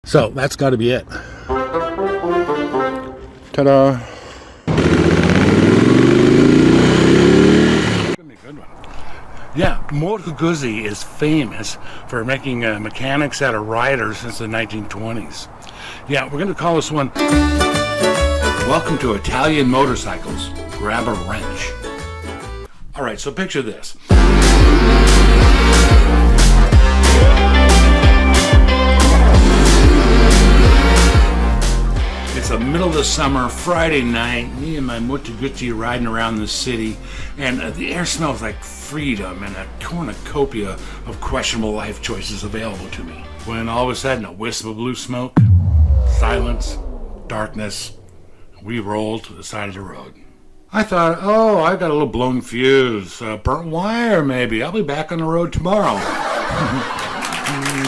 So that's got to be it. Ta-da. Yeah, Moto Guzzi is famous for making mechanics out of riders since the 1920s. Yeah, we're going to call this one Welcome to Italian Motorcycles. Grab a wrench. All right, so picture this. It's the middle of the summer, Friday night, me and my Moto Guzzi are riding around the city, and the air smells like freedom and a cornucopia of questionable life choices available to me. When all of a sudden, a wisp of blue smoke, silence, darkness, we rolled to the side of the road. I thought, oh, I've got a little blown fuse, burnt wire maybe, I'll be back on the road tomorrow.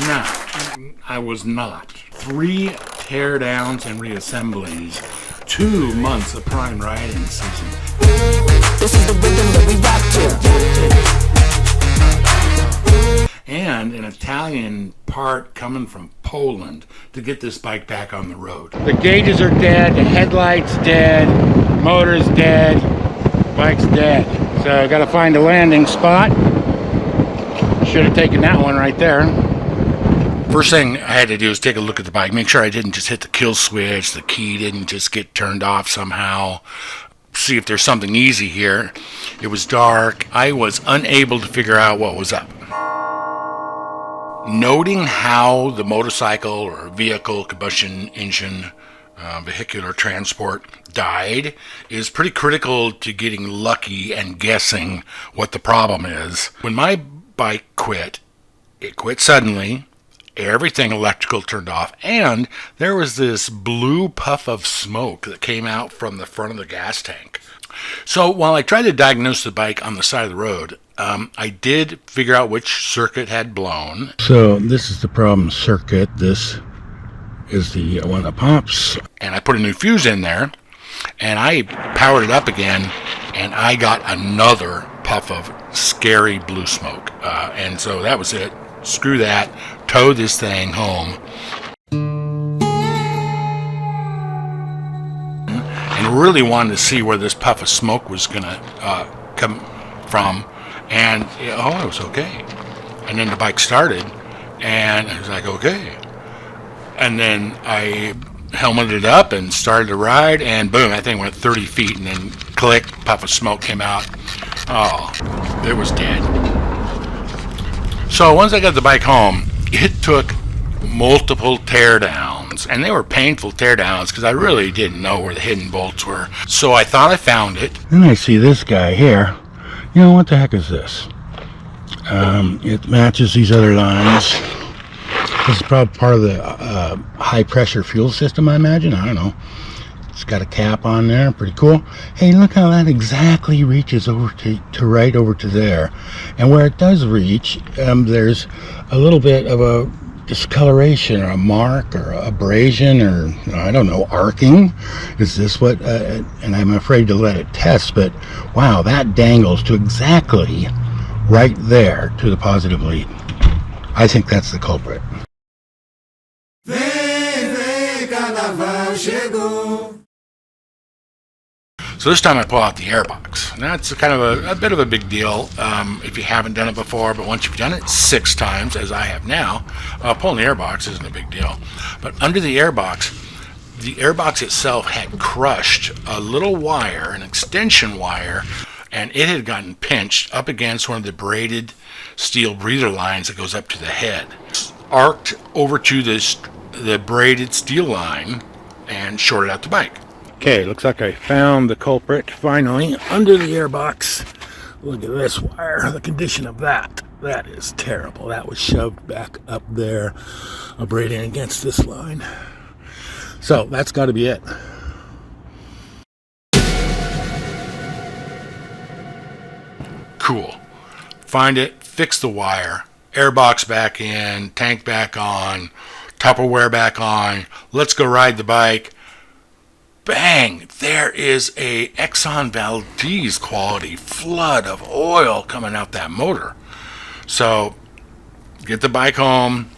No, I was not. 3 teardowns and reassemblies, 2 months of prime riding season. This is the rhythm that we rock to. And an Italian part coming from Poland to get this bike back on the road. The gauges are dead, the headlights dead, motor's dead, bike's dead. So I gotta find a landing spot. Should have taken that one right there. First thing I had to do is take a look at the bike, make sure I didn't just hit the kill switch, the key didn't just get turned off somehow, see if there's something easy here. It was dark. I was unable to figure out what was up. Noting how the motorcycle or vehicle combustion engine vehicular transport died is pretty critical to getting lucky and guessing what the problem is. When my bike quit, it quit suddenly. Everything electrical turned off, and there was this blue puff of smoke that came out from the front of the gas tank. So while I tried to diagnose the bike on the side of the road, I did figure out which circuit had blown. So this is the problem circuit. This is the one that pops. And I put a new fuse in there, and I powered it up again, and I got another puff of scary blue smoke. And so that was it. Screw that. Tow this thing home. And really wanted to see where this puff of smoke was going to come from. And, it was okay. And then the bike started, and I was like, okay. And then I helmeted up and started to ride, and boom, that thing went 30 feet, and then click, puff of smoke came out. Oh, it was dead. So once I got the bike home, it took multiple teardowns, and they were painful teardowns because I really didn't know where the hidden bolts were. So I thought I found it. Then I see this guy here. You know, what the heck is this? It matches these other lines. This is probably part of the high pressure fuel system, I imagine. I don't know. It's got a cap on there, pretty cool. Hey, look how that exactly reaches over to right over to there. And where it does reach, there's a little bit of a discoloration or a mark or abrasion or, I don't know, arcing. Is this what, and I'm afraid to let it test, but wow, that dangles to exactly right there to the positive lead. I think that's the culprit. So this time I pull out the airbox. And that's kind of a bit of a big deal if you haven't done it before, but once you've done it 6 times, as I have now, pulling the airbox isn't a big deal. But under the airbox itself had crushed a little wire, an extension wire, and it had gotten pinched up against one of the braided steel breather lines that goes up to the head. Arced over to the braided steel line and shorted out the bike. Okay, looks like I found the culprit finally under the airbox. Look at this wire, the condition of that. That is terrible. That was shoved back up there, braiding against this line. So that's got to be it. Cool. Find it, fix the wire, airbox back in, tank back on, Tupperware back on. Let's go ride the bike. Bang! There is a Exxon Valdez quality flood of oil coming out that motor. So, get the bike home,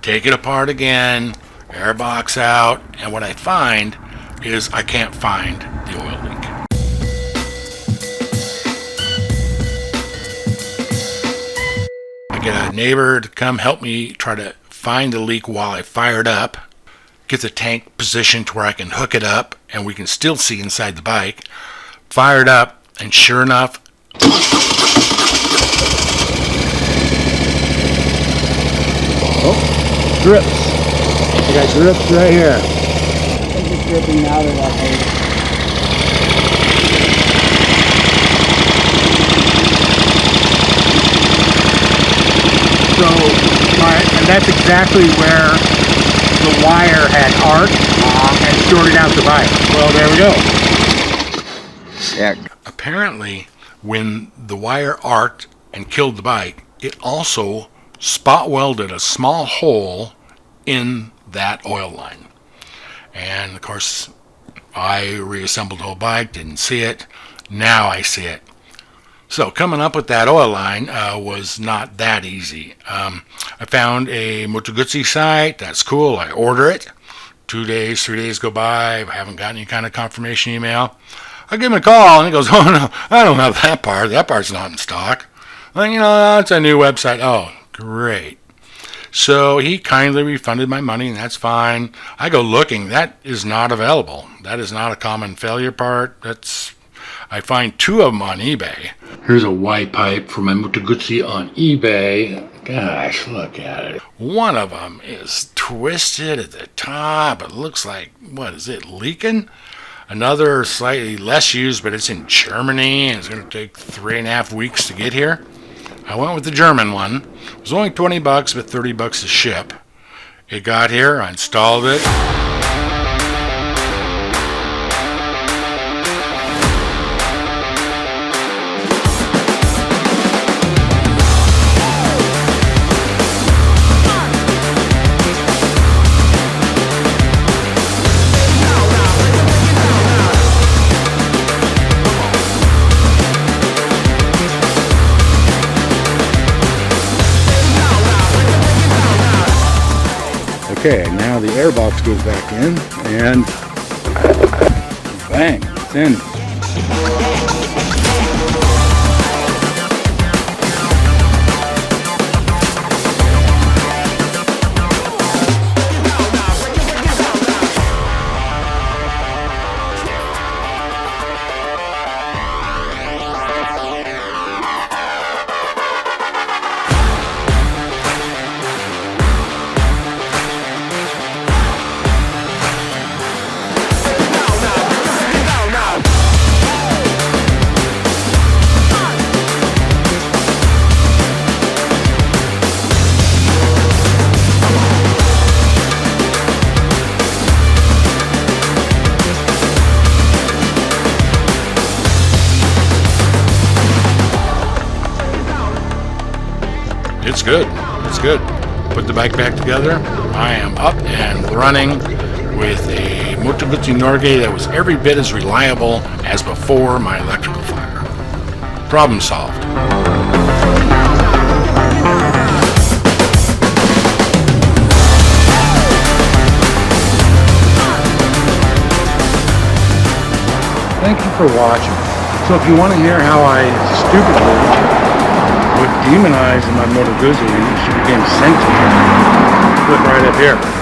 take it apart again, airbox out, and what I find is I can't find the oil leak. I get a neighbor to come help me try to find the leak while I fire it up, get the tank positioned to where I can hook it up and we can still see inside the bike. Fire it up, and sure enough, oh, drips. I got drips right here. It's just dripping out of that hose. And that's exactly where the wire had arced and shorted out the bike. Well, there we go. Yeah. Apparently, when the wire arced and killed the bike, it also spot welded a small hole in that oil line. And of course, I reassembled the whole bike, didn't see it. Now I see it. So coming up with that oil line was not that easy. I found a Moto Guzzi site. That's cool. I order it. 2 days, 3 days go by. I haven't gotten any kind of confirmation email. I give him a call, and he goes, "Oh no, I don't have that part. That part's not in stock." Well, it's a new website. Oh, great. So he kindly refunded my money, and that's fine. I go looking. That is not available. That is not a common failure part. I find 2 of them on eBay. Here's a Y pipe for my Moto Guzzi on eBay. Gosh, look at it. One of them is twisted at the top. It looks like, what is it, leaking? Another slightly less used, but it's in Germany, and it's going to take 3.5 weeks to get here. I went with the German one. It was only $20, but $30 to ship. It got here, I installed it. Okay, now the airbox goes back in, and bang, it's in. It's good. It's good. Put the bike back together. I am up and running with a Moto Guzzi Norge that was every bit as reliable as before my electrical fire. Problem solved. Thank you for watching. So if you want to hear how I stupidly would demonize my Moto Guzzi, she became sentient. Click right up here.